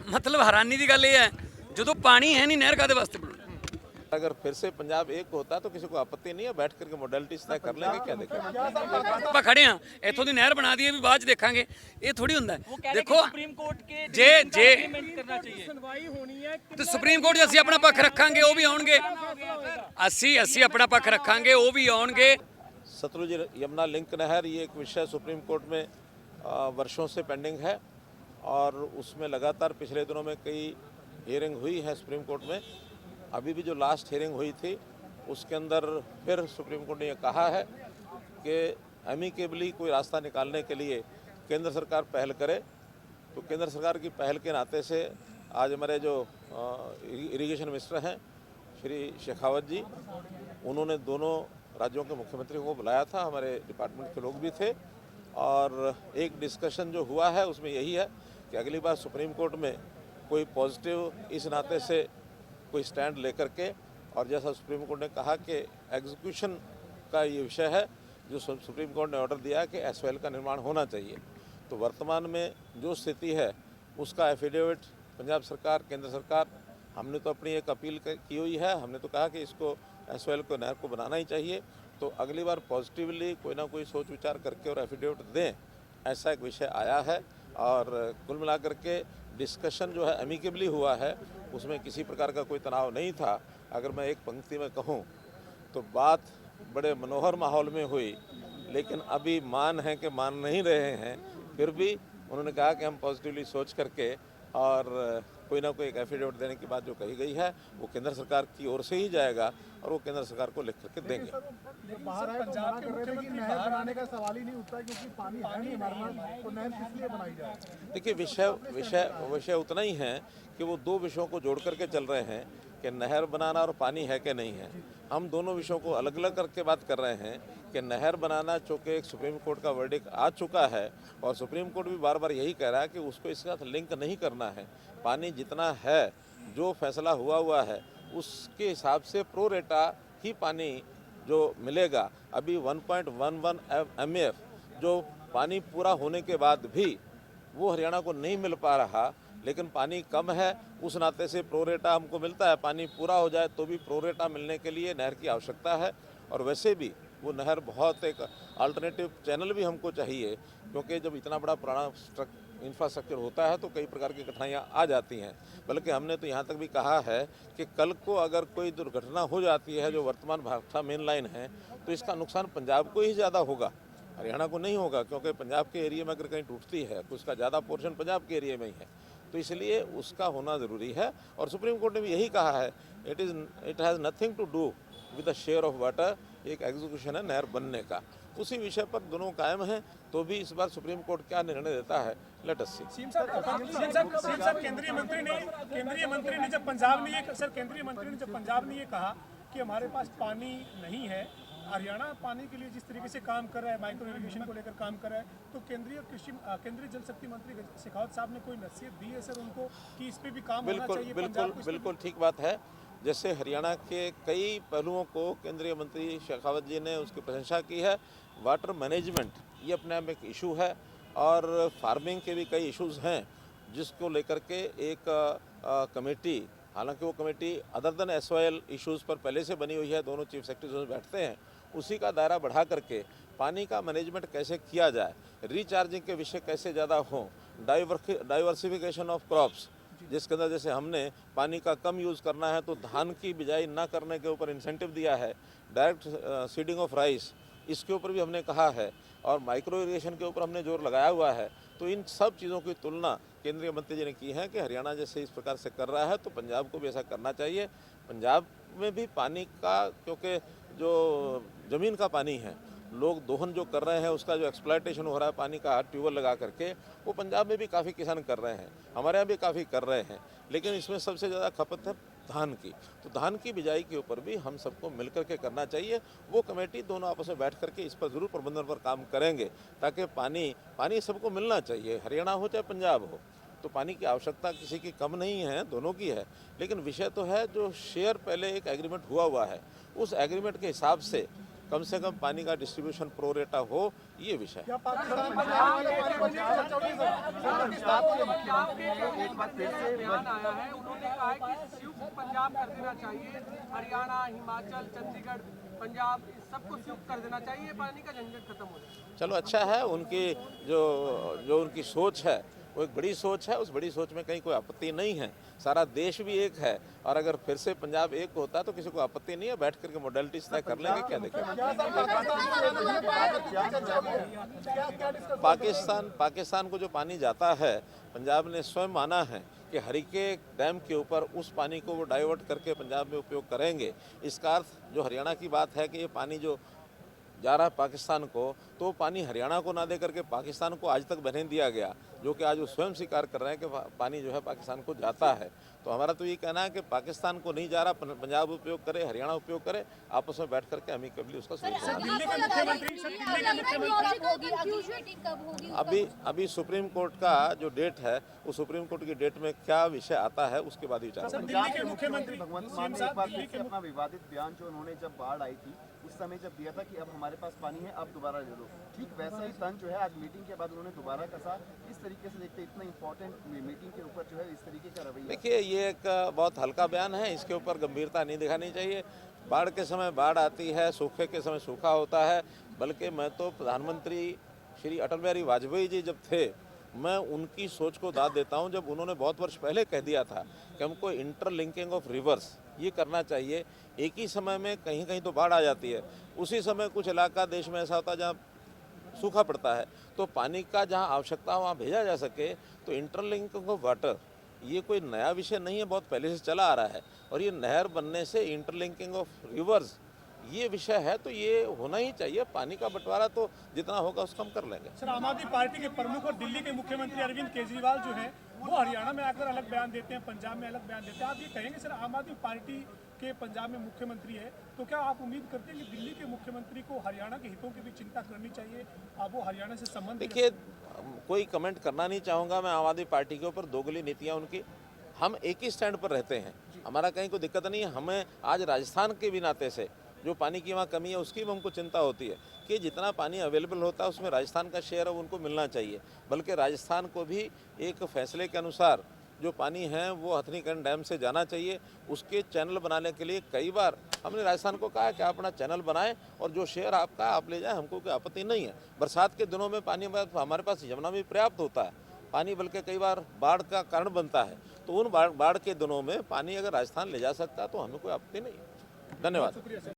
मतलब हैरानी की गल ये है जो पानी है नहीं नहर कादे वास्ते बनानी। अगर फिर से पंजाब एक होता तो किसी को आपत्ति नहीं है, बैठ करके मोडेलिटीज तय कर लेंगे, क्या दिक्कत। ਆਪਾਂ ਖੜੇ ਆ ਇੱਥੋਂ ਦੀ ਨਹਿਰ ਬਣਾ ਦਈਏ ਵੀ ਬਾਅਦ ਚ ਦੇਖਾਂਗੇ, ਇਹ ਥੋੜੀ ਹੁੰਦਾ ਹੈ। ਦੇਖੋ सुप्रीम कोर्ट के ਜੇ इम्प्लीमेंट करना चाहिए। सुनवाई होनी है ਤੇ ਸੁਪਰੀਮ ਕੋਰਟ 'ਚ ਅਸੀਂ ਆਪਣਾ ਪੱਖ ਰੱਖਾਂਗੇ, ਉਹ ਵੀ ਆਉਣਗੇ। ਅਸੀਂ ਆਪਣਾ ਪੱਖ ਰੱਖਾਂਗੇ, ਉਹ ਵੀ ਆਉਣਗੇ। सतलुज यमुना लिंक नहर ये एक विषय सुप्रीम कोर्ट में वर्षों से पेंडिंग है और उसमें लगातार पिछले दिनों में कई हियरिंग हुई है सुप्रीम कोर्ट में। अभी भी जो लास्ट हियरिंग हुई थी उसके अंदर फिर सुप्रीम कोर्ट ने यह कहा है कि एमिकेबली कोई रास्ता निकालने के लिए केंद्र सरकार पहल करे। तो केंद्र सरकार की पहल के नाते से आज हमारे जो इरिगेशन मिनिस्टर हैं श्री शेखावत जी, उन्होंने दोनों राज्यों के मुख्यमंत्रियों को बुलाया था, हमारे डिपार्टमेंट के लोग भी थे और एक डिस्कशन जो हुआ है उसमें यही है कि अगली बार सुप्रीम कोर्ट में कोई पॉजिटिव इस नाते से कोई स्टैंड लेकर के, और जैसा सुप्रीम कोर्ट ने कहा कि एग्जीक्यूशन का ये विषय है जो सुप्रीम कोर्ट ने ऑर्डर दिया कि एसवाइएल का निर्माण होना चाहिए। तो वर्तमान में जो स्थिति है उसका एफिडेविट पंजाब सरकार, केंद्र सरकार, हमने तो अपनी एक अपील की हुई है। हमने तो कहा कि इसको एसवाइएल को नहर को बनाना ही चाहिए। तो अगली बार पॉजिटिवली कोई ना कोई सोच विचार करके और एफिडेविट दें, ऐसा एक विषय आया है। और कुल मिलाकर के डिस्कशन जो है एमिकेबली हुआ है, उसमें किसी प्रकार का कोई तनाव नहीं था। अगर मैं एक पंक्ति में कहूँ तो बात बड़े मनोहर माहौल में हुई, लेकिन अभी मान है कि मान नहीं रहे हैं। फिर भी उन्होंने कहा कि हम पॉजिटिवली सोच करके और कोई ना कोई एक एफिडेविट देने की बात जो कही गई है वो केंद्र सरकार की ओर से ही जाएगा और वो केंद्र सरकार को लिख करके देंगे। बाहर आए तो मना कर रहे थे कि नहर बनाने का सवाल ही नहीं उठता क्योंकि पानी है नहीं हमारे पास, तो नहर किस लिए बनाई जाए। देखिए विषय उतना ही है कि वो दो विषयों को जोड़ करके चल रहे हैं कि नहर बनाना और पानी है कि नहीं है। हम दोनों विषयों को अलग अलग करके बात कर रहे हैं कि नहर बनाना चूँकि एक सुप्रीम कोर्ट का वर्डिक्ट आ चुका है और सुप्रीम कोर्ट भी बार बार यही कह रहा है कि उसको इसके साथ लिंक नहीं करना है। पानी जितना है, जो फैसला हुआ है उसके हिसाब से प्रो रेटा ही पानी जो मिलेगा। अभी 1.11 MF जो पानी पूरा होने के बाद भी वो हरियाणा को नहीं मिल पा रहा, लेकिन पानी कम है उस नाते से प्रोरेटा हमको मिलता है। पानी पूरा हो जाए तो भी प्रोरेटा मिलने के लिए नहर की आवश्यकता है। और वैसे भी वो नहर बहुत एक अल्टरनेटिव चैनल भी हमको चाहिए, क्योंकि जब इतना बड़ा पुराना इंफ्रास्ट्रक्चर होता है तो कई प्रकार की कठिनाइयाँ आ जाती हैं। बल्कि हमने तो यहाँ तक भी कहा है कि कल को अगर कोई दुर्घटना हो जाती है जो वर्तमान भाखड़ा मेन लाइन है, तो इसका नुकसान पंजाब को ही ज़्यादा होगा, हरियाणा को नहीं होगा। क्योंकि पंजाब के एरिया में अगर कहीं टूटती है तो उसका ज़्यादा पोर्शन पंजाब के एरिया में ही है, तो इसलिए उसका होना ज़रूरी है। और सुप्रीम कोर्ट ने भी यही कहा है, it has nothing to do with the share of water, एक एग्जीक्यूशन है नहर बनने का। उसी विषय पर दोनों कायम हैं। तो भी इस बार सुप्रीम कोर्ट क्या निर्णय देता है, लेट अस सी। सीएम साहब केंद्रीय मंत्री ने जब पंजाब ने ये कहा कि हमारे पास पानी नहीं है, हरियाणा पानी के लिए जिस तरीके से काम कर रहा है, माइक्रो इरिगेशन को लेकर काम कर रहा है, तो केंद्रीय जल शक्ति मंत्री शेखावत साहब ने कोई नसीहत दी है सर उनको कि इस पे भी काम होना चाहिए? बिल्कुल ठीक बात है। जैसे हरियाणा के कई पहलुओं को केंद्रीय मंत्री शेखावत जी ने उसकी प्रशंसा की है। वाटर मैनेजमेंट ये अपने आप में एक इशू है और फार्मिंग के भी कई इश्यूज़ हैं, जिसको लेकर के एक कमेटी, हालांकि वो कमेटी अदर देन एसवाइएल इश्यूज़ पर पहले से बनी हुई है, दोनों चीफ सेक्रेटरी बैठते हैं, उसी का दायरा बढ़ा करके पानी का मैनेजमेंट कैसे किया जाए, रिचार्जिंग के विषय कैसे ज़्यादा हों, डाइवर्सिफिकेशन ऑफ क्रॉप्स, जिसके अंदर जैसे हमने पानी का कम यूज़ करना है तो धान की बिजाई ना करने के ऊपर इंसेंटिव दिया है, डायरेक्ट सीडिंग ऑफ राइस इसके ऊपर भी हमने कहा है, और माइक्रो इरिगेशन के ऊपर हमने जोर लगाया हुआ है। तो इन सब चीज़ों की तुलना केंद्रीय मंत्री जी ने की है कि हरियाणा जैसे इस प्रकार से कर रहा है तो पंजाब को भी ऐसा करना चाहिए। पंजाब में भी पानी का, क्योंकि जो ज़मीन का पानी है, लोग दोहन जो कर रहे हैं उसका जो एक्सप्लॉयटेशन हो रहा है पानी का ट्यूबवेल लगा करके, वो पंजाब में भी काफ़ी किसान कर रहे हैं, हमारे यहाँ भी काफ़ी कर रहे हैं। लेकिन इसमें सबसे ज़्यादा खपत है धान की, तो धान की बिजाई के ऊपर भी हम सबको मिल करके करना चाहिए। वो कमेटी दोनों आपस में बैठ करके इस पर ज़रूर प्रबंधन पर काम करेंगे, ताकि पानी सबको मिलना चाहिए, हरियाणा हो चाहे पंजाब हो। तो पानी की आवश्यकता किसी की कम नहीं है, दोनों की है। लेकिन विषय तो है जो शेयर पहले एक एग्रीमेंट हुआ है, उस एग्रीमेंट के हिसाब से कम से कम पानी का डिस्ट्रीब्यूशन प्रो रेटा हो, ये विषय है। क्या पाकिस्तान में पंजाब के एक बार फिर से बयान आया है, उन्होंने कहा है कि संयुक्त पंजाब कर देना चाहिए, हरियाणा, हिमाचल, चंडीगढ़, पंजाब इस सबको संयुक्त कर देना चाहिए, पानी का झंझट खत्म हो जाए। चलो अच्छा है, उनकी जो उनकी सोच है वो एक बड़ी सोच है, उस बड़ी सोच में कहीं कोई आपत्ति नहीं है। सारा देश भी एक है और अगर फिर से पंजाब एक होता तो किसी को आपत्ति नहीं है, बैठ करके मोडेलिटीज तय कर लेंगे। क्या देखें, पाकिस्तान को जो पानी जाता है, पंजाब ने स्वयं माना है कि हरिके डैम के ऊपर उस पानी को वो डाइवर्ट करके पंजाब में उपयोग करेंगे। इसका अर्थ जो हरियाणा की बात है कि ये पानी जो जा रहा है पाकिस्तान को, तो पानी हरियाणा को ना दे करके पाकिस्तान को आज तक बहने दिया गया, जो कि आज वो स्वयं स्वीकार कर रहे हैं कि पानी जो है पाकिस्तान को जाता है। तो हमारा तो ये कहना है कि पाकिस्तान को नहीं जा रहा, पंजाब उपयोग करे, हरियाणा उपयोग करे, आपस में बैठ करके अमिकेबली उसका सोल्यूशन। अभी सुप्रीम कोर्ट का जो डेट है, वो सुप्रीम कोर्ट की डेट में क्या विषय आता है उसके बाद विचार। दिल्ली के मुख्यमंत्री भगवंत मान ने एक बार फिर से अपना विवादित बयान जो उन्होंने जब बाढ़ आई थी उस समय जब दिया था कि अब हमारे पास पानी है, अब दोबारा ले लो, ठीक वैसा ही तंज जो है आज मीटिंग के बाद उन्होंने दोबारा कसा। इस तरीके से देखते इतना इंपॉर्टेंट मीटिंग के ऊपर जो है इस तरीके का रवैया। देखिए, ये एक बहुत हल्का बयान है, इसके ऊपर गंभीरता नहीं दिखानी चाहिए। बाढ़ के समय बाढ़ आती है, सूखे के समय सूखा होता है। बल्कि मैं तो प्रधानमंत्री श्री अटल बिहारी वाजपेयी जी जब थे, मैं उनकी सोच को दाद देता हूं, जब उन्होंने बहुत वर्ष पहले कह दिया था कि हमको इंटरलिंकिंग ऑफ रिवर्स ये करना चाहिए। एक ही समय में कहीं कहीं तो बाढ़ आ जाती है, उसी समय कुछ इलाका देश में ऐसा होता है जहाँ सूखा पड़ता है, तो पानी का जहाँ आवश्यकता हो वहाँ भेजा जा सके। तो इंटरलिंकिंग ऑफ वाटर ये कोई नया विषय नहीं है, बहुत पहले से चला आ रहा है। और ये नहर बनने से इंटरलिंकिंग ऑफ रिवर्स ये विषय है, तो ये होना ही चाहिए। पानी का बंटवारा तो जितना होगा उसको हम कर लेंगे। सर, आम आदमी पार्टी के प्रमुख और दिल्ली के मुख्यमंत्री अरविंद केजरीवाल जो है वो हरियाणा में आकर अलग बयान देते हैं, पंजाब में अलग बयान देते हैं। आप ये कहेंगे सर, आम आदमी पार्टी के पंजाब में मुख्यमंत्री है, तो क्या आप उम्मीद करते हैं कि दिल्ली के मुख्यमंत्री को हरियाणा के हितों की भी चिंता करनी चाहिए? आप वो हरियाणा से संबंध देखिए, कोई कमेंट करना नहीं चाहूँगा मैं आम आदमी पार्टी के ऊपर, दोगली नीतियाँ उनकी। हम एक ही स्टैंड पर रहते हैं, हमारा कहीं कोई दिक्कत नहीं है। हमें आज राजस्थान के भी नाते से जो पानी की वहाँ कमी है उसकी भी हमको चिंता होती है कि जितना पानी अवेलेबल होता है उसमें राजस्थान का शेयर है उनको मिलना चाहिए। बल्कि राजस्थान को भी एक फैसले के अनुसार जो पानी है वो हथनीकुंड डैम से जाना चाहिए। उसके चैनल बनाने के लिए कई बार हमने राजस्थान को कहा कि आप अपना चैनल बनाएं और जो शेयर आपका आप ले जाएं, हमको कोई आपत्ति नहीं है। बरसात के दिनों में पानी हमारे पास यमुना में पर्याप्त होता है पानी, बल्कि कई बार बाढ़ का कारण बनता है। तो उन बाढ़ के दिनों में पानी अगर राजस्थान ले जा सकता है तो हमें कोई आपत्ति नहीं है। धन्यवाद।